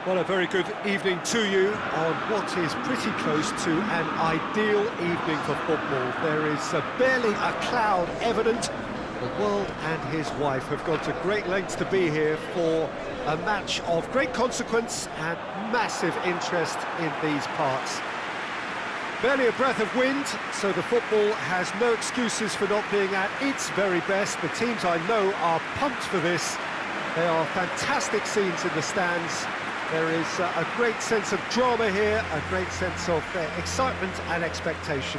Well, a very good evening to you on what is pretty close to an ideal evening for football. There is barely a cloud evident. The world and his wife have gone to great lengths to be here for a match of great consequence and massive interest in these parts. Barely a breath of wind, so the football has no excuses for not being at its very best. The teams I know are pumped for this. They are fantastic scenes in the stands. There is a great sense of drama here, a great sense of excitement and expectation.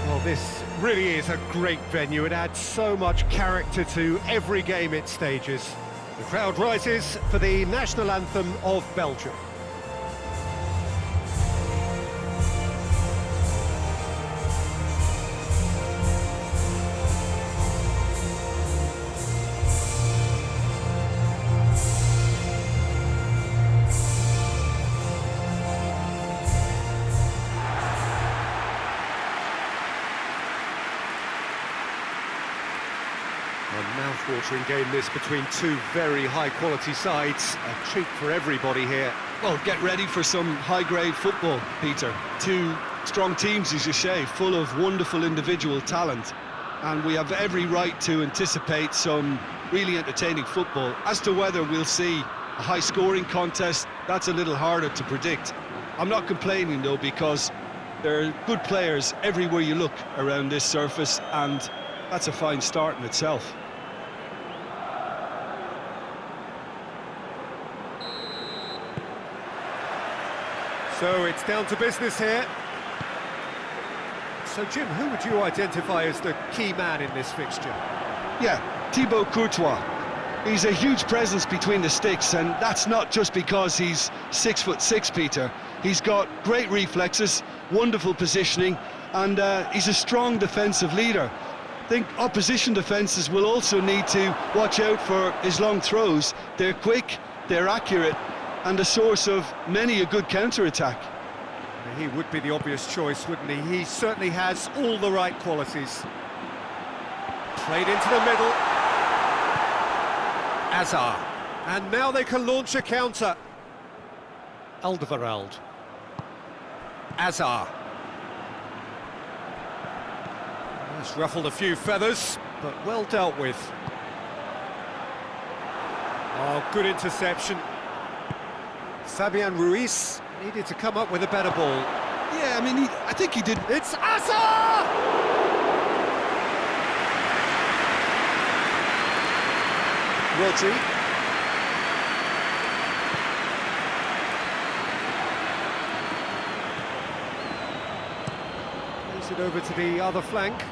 Well, this really is a great venue. It adds so much character to every game it stages. The crowd rises for the national anthem of Belgium. A mouth-watering game this between two very high-quality sides. A treat for everybody here. Well, get ready for some high-grade football, Peter. Two strong teams, as you say, full of wonderful individual talent. And we have every right to anticipate some really entertaining football. As to whether we'll see a high-scoring contest, that's a little harder to predict. I'm not complaining, though, because there are good players everywhere you look around this surface, and that's a fine start in itself. So it's down to business here. So, Jim, who would you identify as the key man in this fixture? Yeah, Thibaut Courtois. He's a huge presence between the sticks, and that's not just because he's 6'6", Peter. He's got great reflexes, wonderful positioning, and he's a strong defensive leader. I think opposition defences will also need to watch out for his long throws. They're quick, they're accurate, and a source of many a good counter-attack. He would be the obvious choice, wouldn't he? He certainly has all the right qualities. Played into the middle. Hazard. And now they can launch a counter. Alderweireld. Hazard. It's ruffled a few feathers, but well dealt with. Oh, good interception. Fabian Ruiz needed to come up with a better ball. Yeah, I mean, I think he did. It's Hazard! Rodri. Plays it over to the other flank.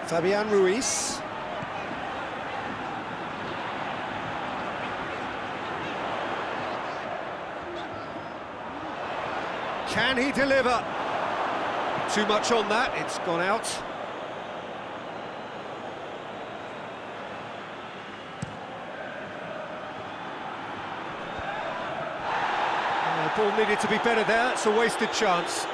Fabian Ruiz. Can he deliver? Too much on that, it's gone out. The ball needed to be better there, it's a wasted chance.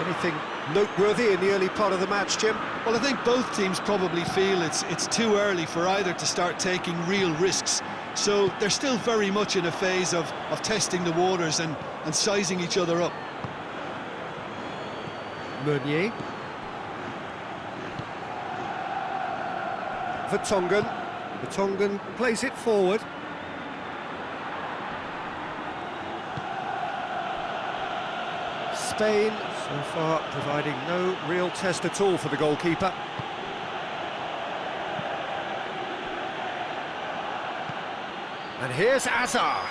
Anything noteworthy in the early part of the match, Jim? Well, I think both teams probably feel it's too early for either to start taking real risks. So they're still very much in a phase of testing the waters and sizing each other up. Meunier. Vertonghen. Vertonghen plays it forward. Spain, so far, providing no real test at all for the goalkeeper. And here's Hazard.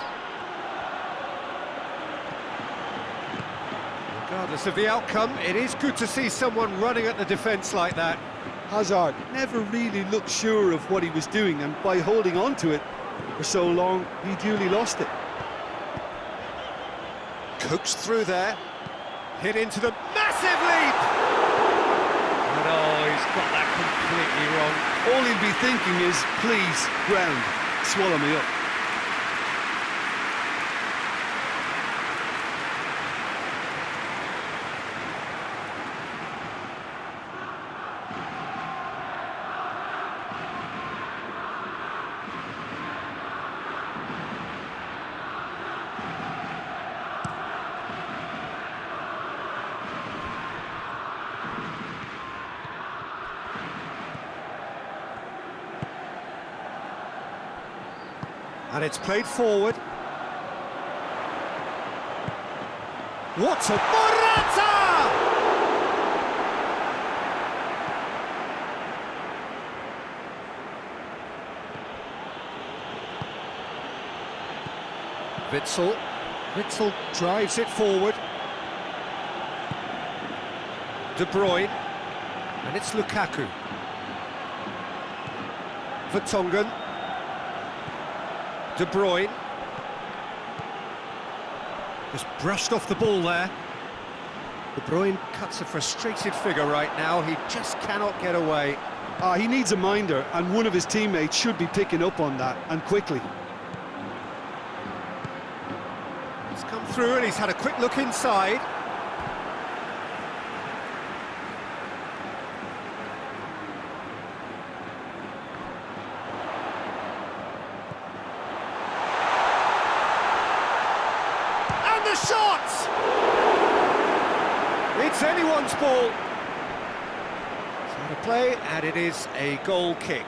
Regardless of the outcome, it is good to see someone running at the defence like that. Hazard never really looked sure of what he was doing, and by holding on to it for so long, he duly lost it. Coaxed through there. Hit into the massive leap! And oh, he's got that completely wrong. All he'll be thinking is, please, ground, swallow me up. And it's played forward. What a Morata! Witzel drives it forward. De Bruyne, and it's Lukaku. Vertonghen. De Bruyne. Just brushed off the ball there. De Bruyne cuts a frustrated figure right now. He just cannot get away. He needs a minder, and one of his teammates should be picking up on that, and quickly. He's come through and he's had a quick look inside. And the shot! It's anyone's ball. It's out of play, and it is a goal kick.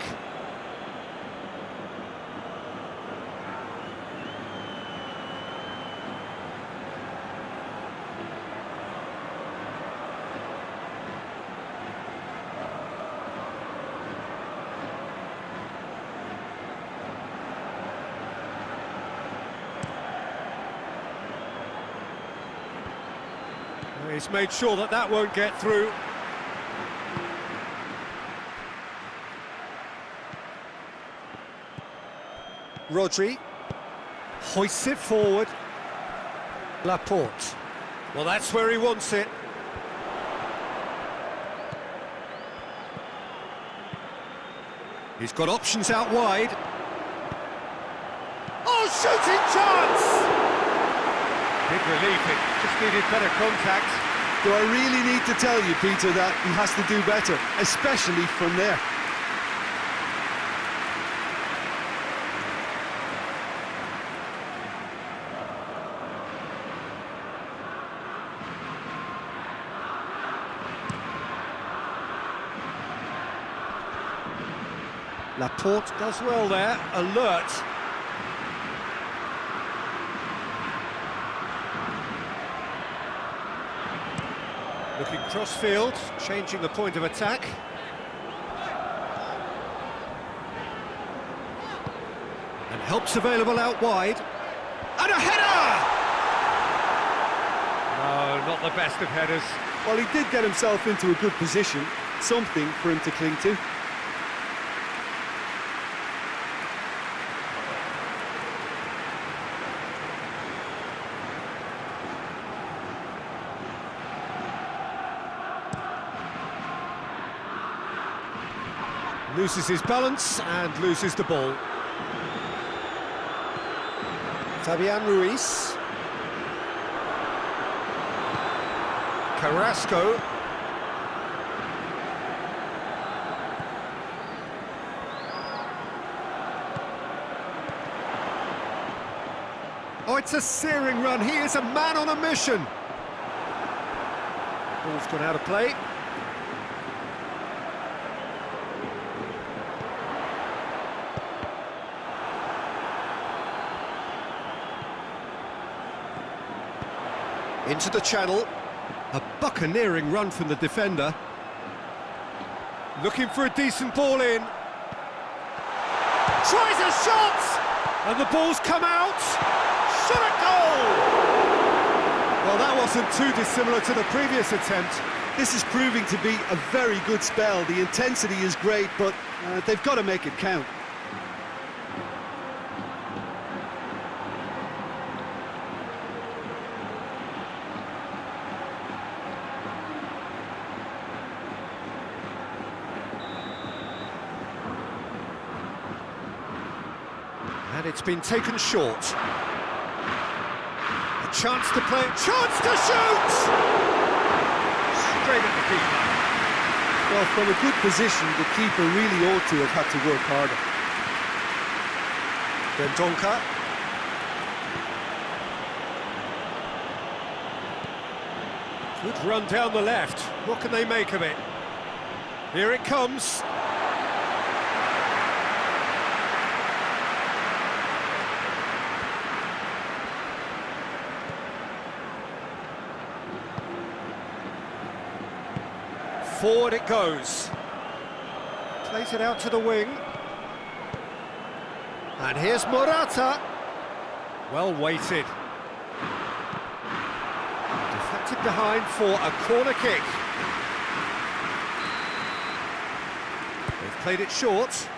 He's made sure that that won't get through. Rodri hoists it forward. Laporte. Well, that's where he wants it. He's got options out wide. Oh, shooting chance! Big relief, it just needed better contact. Do I really need to tell you, Peter, that he has to do better, especially from there? Laporte does well there, alert. Looking cross-field, changing the point of attack. And help's available out wide. And a header! No, not the best of headers. Well, he did get himself into a good position, something for him to cling to. Loses his balance and loses the ball. Fabian Ruiz. Carrasco. Oh, it's a searing run. He is a man on a mission. Ball's gone out of play. Into the channel, a buccaneering run from the defender. Looking for a decent ball in. Tries a shot! And the ball's come out. Shot a goal! Well, that wasn't too dissimilar to the previous attempt. This is proving to be a very good spell. The intensity is great, but they've got to make it count. And it's been taken short. A chance to play, chance to shoot! Straight at the keeper. Well, from a good position, the keeper really ought to have had to work harder. Dendoncker. Good run down the left. What can they make of it? Here it comes. Forward it goes. Plays it out to the wing. And here's Morata. Well weighted. Deflected behind for a corner kick. They've played it short.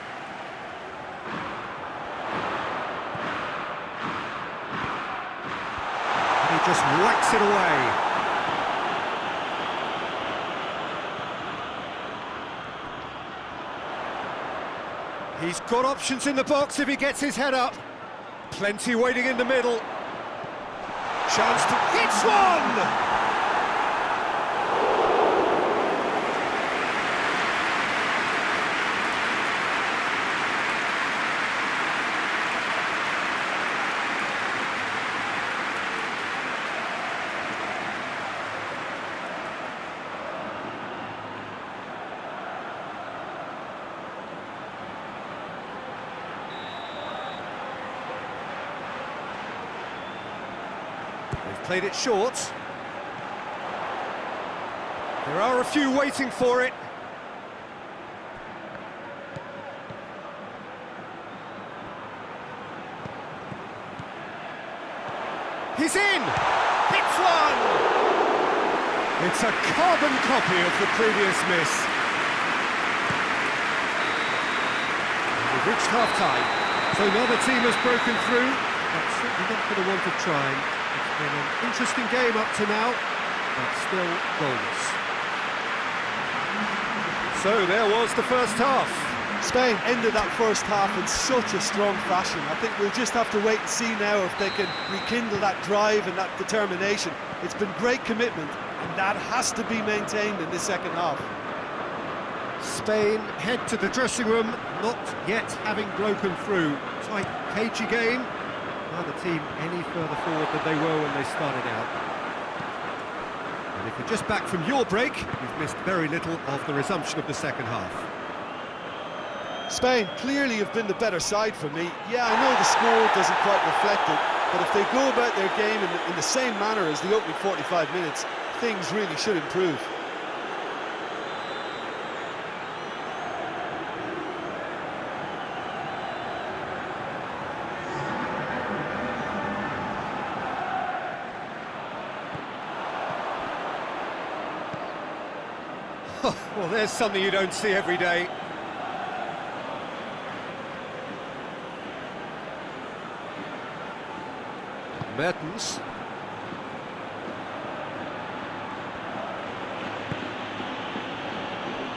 And he just whacks it away. He's got options in the box if he gets his head up. Plenty waiting in the middle. Chance to... It's one! They've played it short. There are a few waiting for it. He's in! Hits one! It's a carbon copy of the previous miss. We've reached half-time, so another team has broken through. That's certainly not going to want to try. It's been an interesting game up to now, but still goalless. So there was the first half. Spain ended that first half in such a strong fashion. I think we'll just have to wait and see now if they can rekindle that drive and that determination. It's been great commitment, and that has to be maintained in the second half. Spain head to the dressing room, not yet having broken through. Tight, cagey game. Neither team any further forward than they were when they started out. And if you're just back from your break, you've missed very little of the resumption of the second half. Spain clearly have been the better side for me. Yeah, I know the score doesn't quite reflect it, but if they go about their game in the same manner as the opening 45 minutes, things really should improve. Well, there's something you don't see every day. Mertens.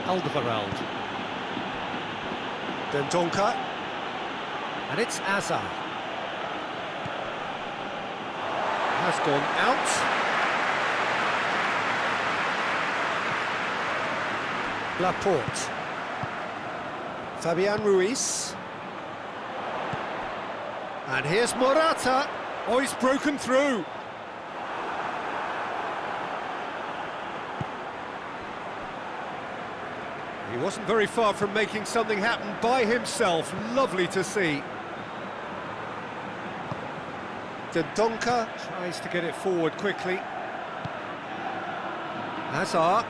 Alderweireld. Dendoncker. And it's Azar. Has gone out. Laporte. Fabian Ruiz. And here's Morata. Oh, he's broken through. He wasn't very far from making something happen by himself. Lovely to see. Dendoncker tries to get it forward quickly. Hazard.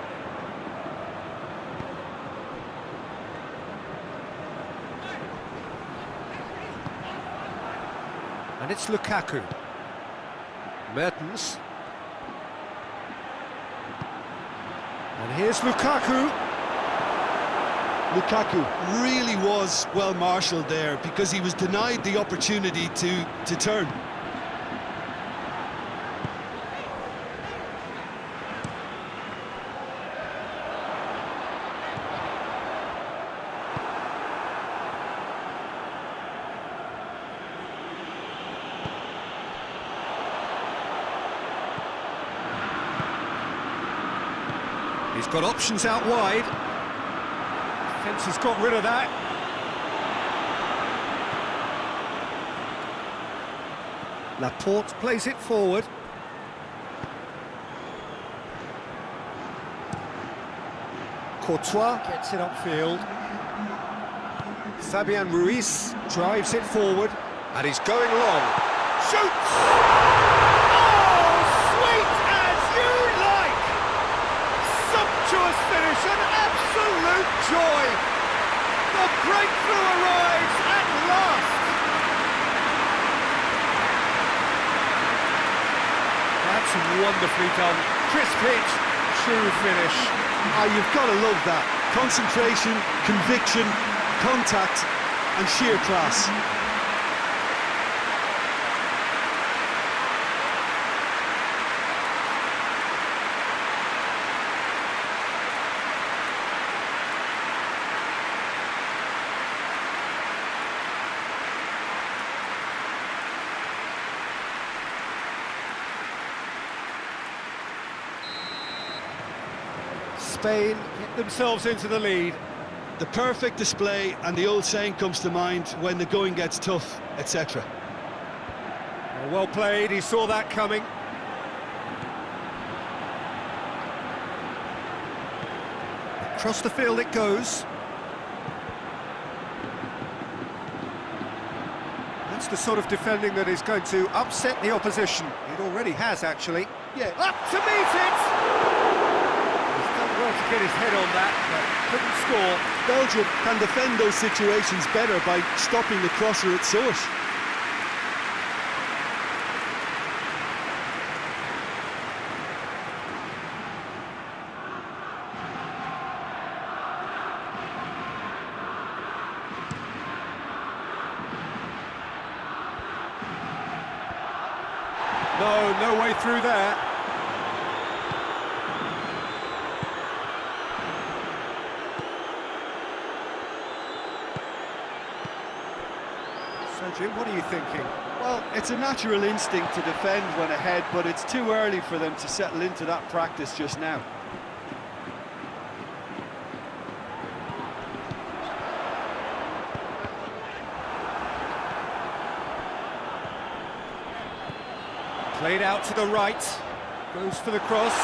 And it's Lukaku. Mertens. And here's Lukaku. Lukaku really was well marshalled there because he was denied the opportunity to turn. He's got options out wide. Defence has got rid of that. Laporte plays it forward. Courtois gets it upfield. Fabian Ruiz drives it forward. And he's going long. Shoots! Oh, sweet as you like! Sumptuous finish, an That's wonderfully done. Crisp hit, true finish. Ah, you've got to love that. Concentration, conviction, contact and sheer class. Spain get themselves into the lead. The perfect display, and the old saying comes to mind: when the going gets tough, etc. Well played, he saw that coming. Across the field it goes. That's the sort of defending that is going to upset the opposition. It already has, actually. Yeah, up to meet it! Well to get his head on that, but couldn't score. Belgium can defend those situations better by stopping the crosser at source. No way through there. So, Jim, what are you thinking? Well, it's a natural instinct to defend when ahead, but it's too early for them to settle into that practice just now. Played out to the right, goes for the cross.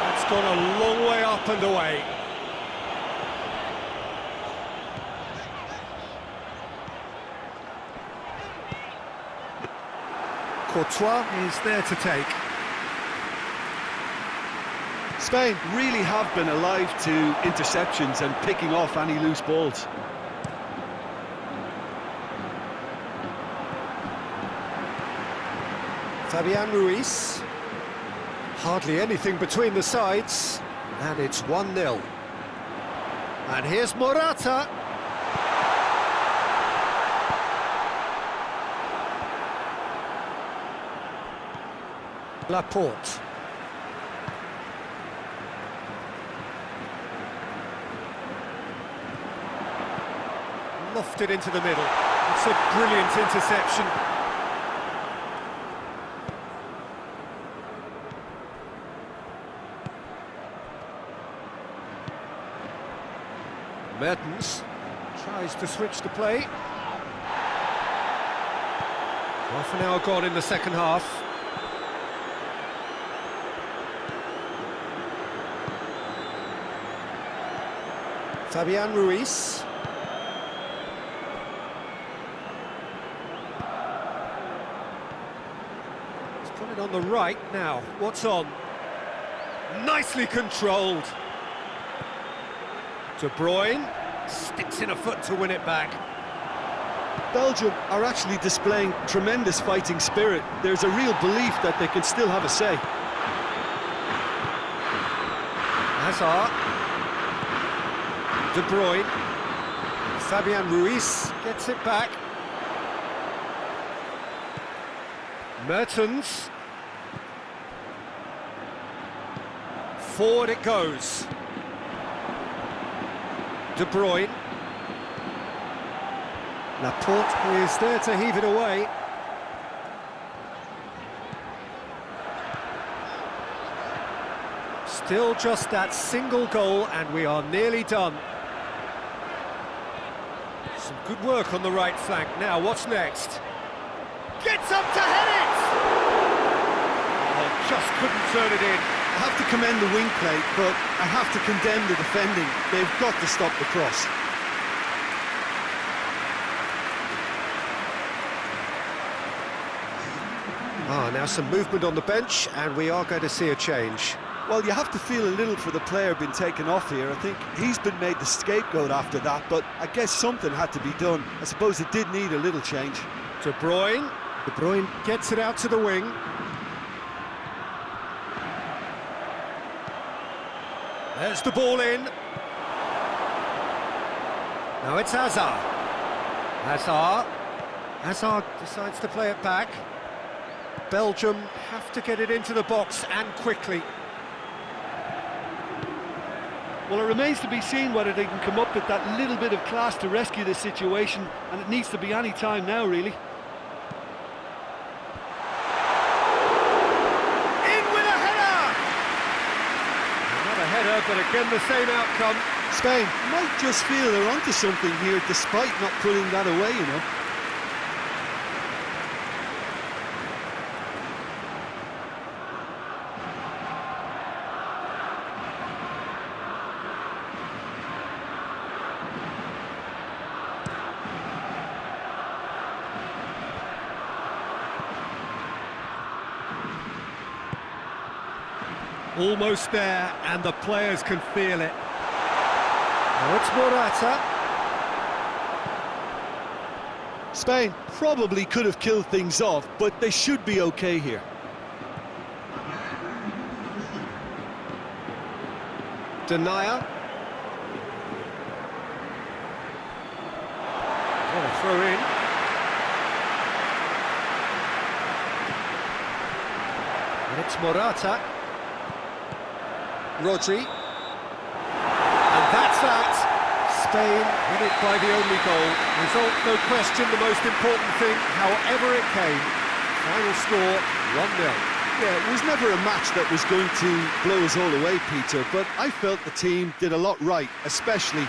That's gone a long way up and away. Courtois is there to take. Spain really have been alive to interceptions and picking off any loose balls. Fabian Ruiz. Hardly anything between the sides, and it's 1-0. And here's Morata. Laporte. Lofted into the middle. It's a brilliant interception. Mertens tries to switch the play. Half an hour gone in the second half. Fabian Ruiz. He's got it on the right now. What's on? Nicely controlled. De Bruyne sticks in a foot to win it back. Belgium are actually displaying tremendous fighting spirit. There's a real belief that they can still have a say. Hazard. De Bruyne. Fabian Ruiz gets it back. Mertens. Forward it goes. De Bruyne. Laporte is there to heave it away. Still just that single goal and we are nearly done. Some good work on the right flank. Now, what's next? Gets up to head it! Oh, just couldn't turn it in. I have to commend the wing play, but I have to condemn the defending. They've got to stop the cross. Now some movement on the bench, and we are going to see a change. Well, you have to feel a little for the player being taken off here. I think he's been made the scapegoat after that, but I guess something had to be done. I suppose it did need a little change. De Bruyne. De Bruyne gets it out to the wing. There's the ball in. Now it's Hazard. Hazard decides to play it back. Belgium have to get it into the box and quickly. Well, it remains to be seen whether they can come up with that little bit of class to rescue this situation, and it needs to be any time now, really. In with a header! Another header, but again the same outcome. Spain might just feel they're onto something here, despite not putting that away, you know. Almost there, and the players can feel it. Now it's Morata. Spain probably could have killed things off, but they should be okay here. Denier. Oh, throw in. And it's Morata. Rodri. And that's that. Spain win it by the only goal. Result, no question, the most important thing, however it came. Final score, 1-0. Yeah, it was never a match that was going to blow us all away, Peter, but I felt the team did a lot right, especially